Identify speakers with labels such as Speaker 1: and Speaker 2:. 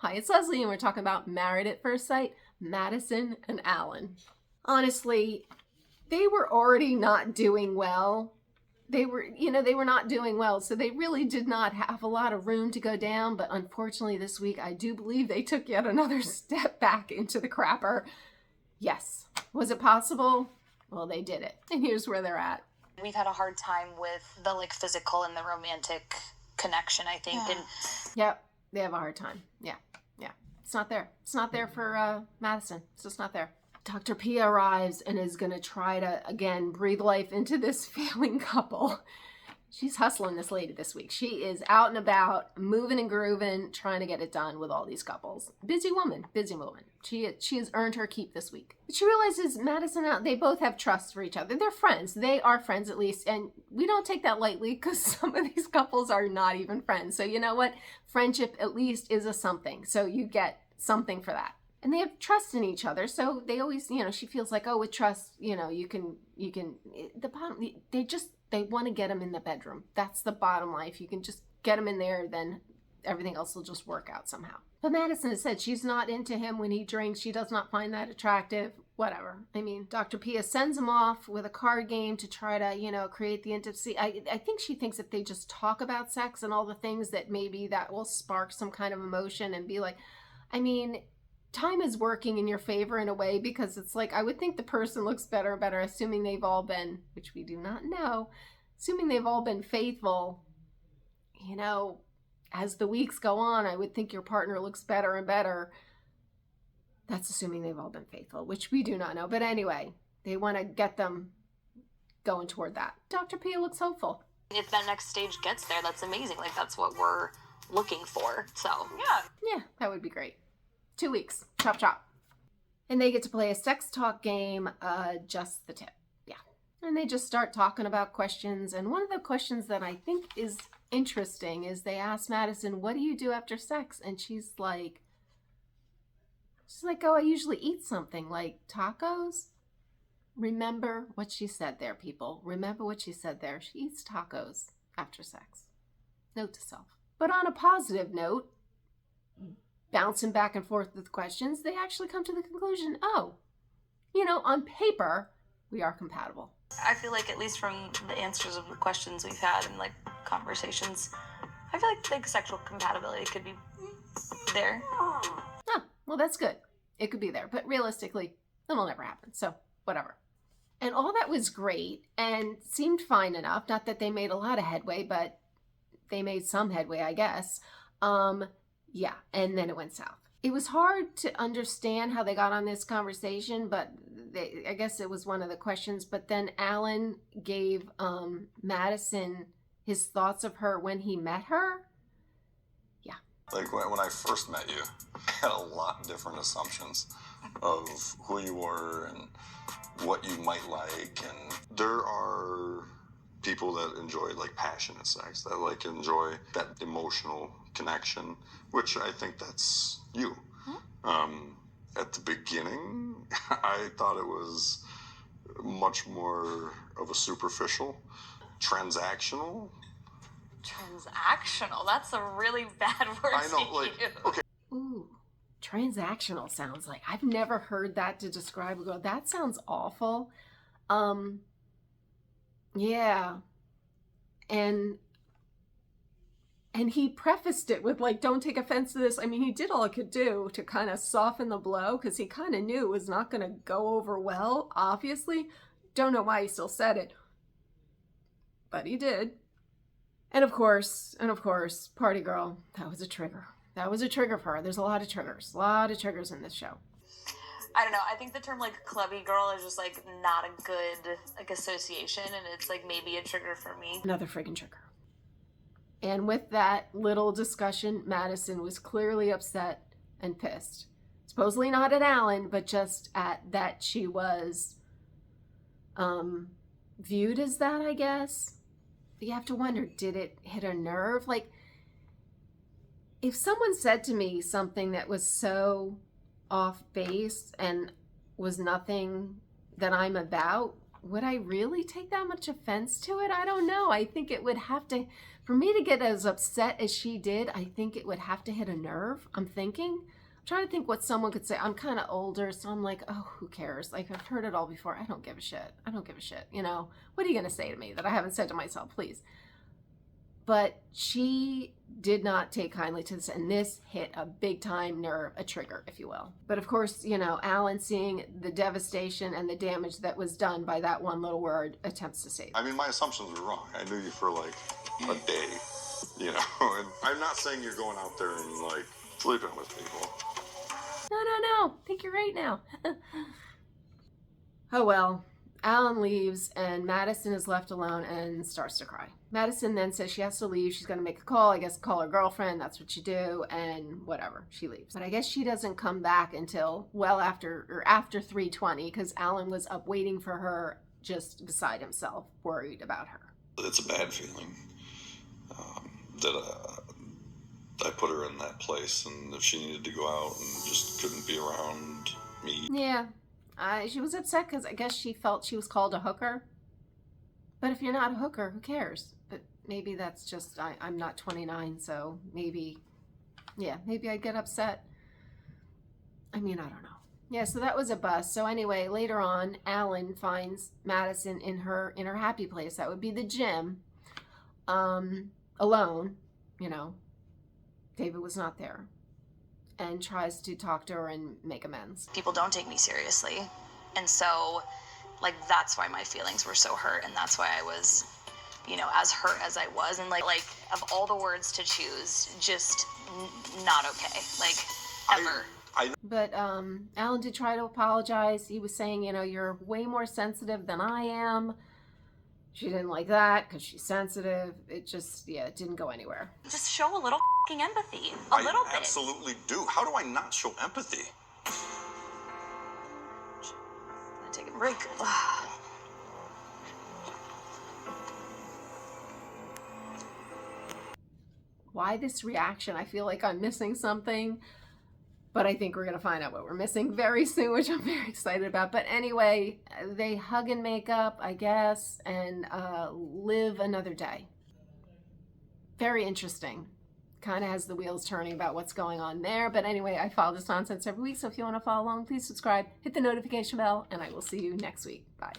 Speaker 1: Hi, it's Leslie, and we're talking about Married at First Sight, Madison and Alan. Honestly, they were already not doing well. They were not doing well, so they really did not have a lot of room to go down, but unfortunately this week, I do believe they took yet another step back into the crapper. Yes. Was it possible? Well, they did it, and here's where they're at.
Speaker 2: We've had a hard time with the physical and the romantic connection, I think.
Speaker 1: Yeah.
Speaker 2: And
Speaker 1: yep, they have a hard time. Yeah. It's not there. It's not there for Madison. It's just not there. Dr. P arrives and is going to try to, again, breathe life into this failing couple. She's hustling this lady this week. She is out and about, moving and grooving, trying to get it done with all these couples. Busy woman. She has earned her keep this week. But she realizes Madison and they both have trust for each other. They're friends. They are friends at least. And we don't take that lightly because some of these couples are not even friends. So you know what? Friendship at least is a something. So you get something for that. And they have trust in each other. So they always, she feels like, oh, with trust, you can, the bottom, they want to get him in the bedroom. That's the bottom line. If you can just get him in there, then everything else will just work out somehow. But Madison has said she's not into him when he drinks. She does not find that attractive. Whatever. I mean, Dr. Pia sends him off with a card game to try to, create the intimacy. I think she thinks if they just talk about sex and all the things that maybe that will spark some kind of emotion and be like, time is working in your favor in a way because it's like, I would think the person looks better and better, assuming they've all been, which we do not know, assuming they've all been faithful, as the weeks go on, I would think your partner looks better and better. That's assuming they've all been faithful, which we do not know. But anyway, they want to get them going toward that. Dr. Pia looks hopeful.
Speaker 2: If that next stage gets there, that's amazing. That's what we're looking for. So,
Speaker 1: yeah, that would be great. 2 weeks. Chop, chop. And they get to play a sex talk game, just the tip. Yeah. And they just start talking about questions. And one of the questions that I think is interesting is they ask Madison, what do you do after sex? And she's like, oh, I usually eat something like tacos. Remember what she said there, people. Remember what she said there. She eats tacos after sex. Note to self. But on a positive note, bouncing back and forth with questions, they actually come to the conclusion, on paper, we are compatible.
Speaker 2: I feel like at least from the answers of the questions we've had and conversations, I feel like sexual compatibility could be there.
Speaker 1: Oh, well, that's good. It could be there, but realistically, that'll never happen. So whatever. And all that was great and seemed fine enough. Not that they made a lot of headway, but they made some headway, I guess. Yeah, and then it went south. It was hard to understand how they got on this conversation, but I guess it was one of the questions. But then Alan gave Madison his thoughts of her when he met her. Yeah.
Speaker 3: When I first met you, I had a lot of different assumptions of who you were and what you might like. And there are people that enjoy passionate sex, that enjoy that emotional connection, which I think that's you. At the beginning, I thought it was much more of a superficial, transactional.
Speaker 2: Transactional? That's a really bad word
Speaker 3: I know,
Speaker 2: to use.
Speaker 3: Okay.
Speaker 1: Ooh, transactional sounds like, I've never heard that to describe a girl. That sounds awful. Yeah. And he prefaced it with don't take offense to this. I mean, he did all he could do to kind of soften the blow because he kind of knew it was not going to go over well, obviously. Don't know why he still said it, but he did. And of course, party girl, that was a trigger. That was a trigger for her. There's a lot of triggers in this show.
Speaker 2: I don't know. I think the term clubby girl is just not a good association, and it's maybe a trigger for me.
Speaker 1: Another friggin' trigger. And with that little discussion, Madison was clearly upset and pissed. Supposedly not at Alan, but just at that she was viewed as that, I guess. But you have to wonder, did it hit a nerve? If someone said to me something that was so off base and was nothing that I'm about, would I really take that much offense to it? I don't know. I think it would have to, for me to get as upset as she did, I think it would have to hit a nerve. I'm trying to think what someone could say. I'm kind of older, so I'm like, oh, who cares? Like, I've heard it all before. I don't give a shit. I don't give a shit. You know, what are you going to say to me that I haven't said to myself? Please. But she did not take kindly to this, and this hit a big time nerve, a trigger, if you will. But of course, you know, Alan, seeing the devastation and the damage that was done by that one little word, attempts to save.
Speaker 3: I mean, my assumptions were wrong. I knew you for like a day, you know. And I'm not saying you're going out there and like sleeping with people.
Speaker 1: No. I think you're right now. Oh well. Alan leaves and Madison is left alone and starts to cry. Madison then says she has to leave. She's going to make a call. I guess call her girlfriend. That's what you do. And whatever. She leaves. But I guess she doesn't come back until well after 3:20 because Alan was up waiting for her just beside himself, worried about her.
Speaker 3: It's a bad feeling that I put her in that place, and if she needed to go out and just couldn't be around me.
Speaker 1: Yeah. She was upset because I guess she felt she was called a hooker. But if you're not a hooker, who cares? But maybe that's just, I'm not 29, so maybe I'd get upset. I mean, I don't know. Yeah, so that was a bust. So anyway, later on, Alan finds Madison in her happy place. That would be the gym. Alone, you know. David was not there. And tries to talk to her and make amends.
Speaker 2: People don't take me seriously. And so, like, that's why my feelings were so hurt. And that's why I was, you know, as hurt as I was. And, like of all the words to choose, just not okay. Like, ever.
Speaker 1: But Alan did try to apologize. He was saying, you know, you're way more sensitive than I am. She didn't like that because she's sensitive. It just, it didn't go anywhere.
Speaker 2: Just show a little fucking empathy. A little bit.
Speaker 3: I absolutely do. How do I not show empathy?
Speaker 2: I'm gonna take a break.
Speaker 1: Why this reaction? I feel like I'm missing something. But I think we're going to find out what we're missing very soon, which I'm very excited about. But anyway, they hug and make up, I guess, and live another day. Very interesting. Kind of has the wheels turning about what's going on there. But anyway, I follow this nonsense every week. So if you want to follow along, please subscribe, hit the notification bell, and I will see you next week. Bye.